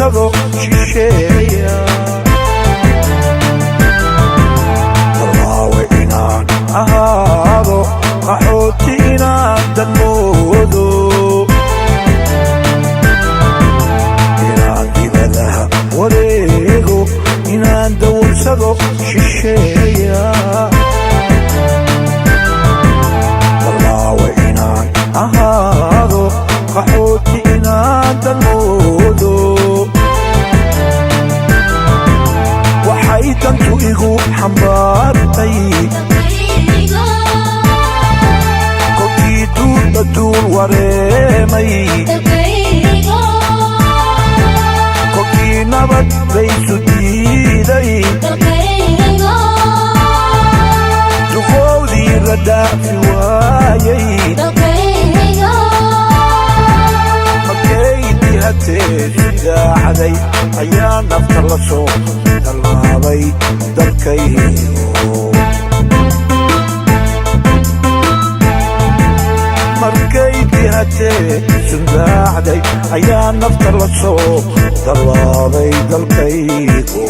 dawarsado shisheeya dallaawe inaan ahaado qaxooti inaan danmoodo inaan dibadaha wareego inaan dawarsado shisheeya dallaawe inaan ahaado qaxooti inaan danmoodo waxay dantu igu xambaartay kolkii duulba duul wareemay kolkii nabad laysu diiday duqoodii la dhaafi waayay markaydii hateesu daacday ayaa nafta la soo tallaabay dalkaygo markaydii hateesu daacday ayaa nafta la soo tallaabay dalkaygo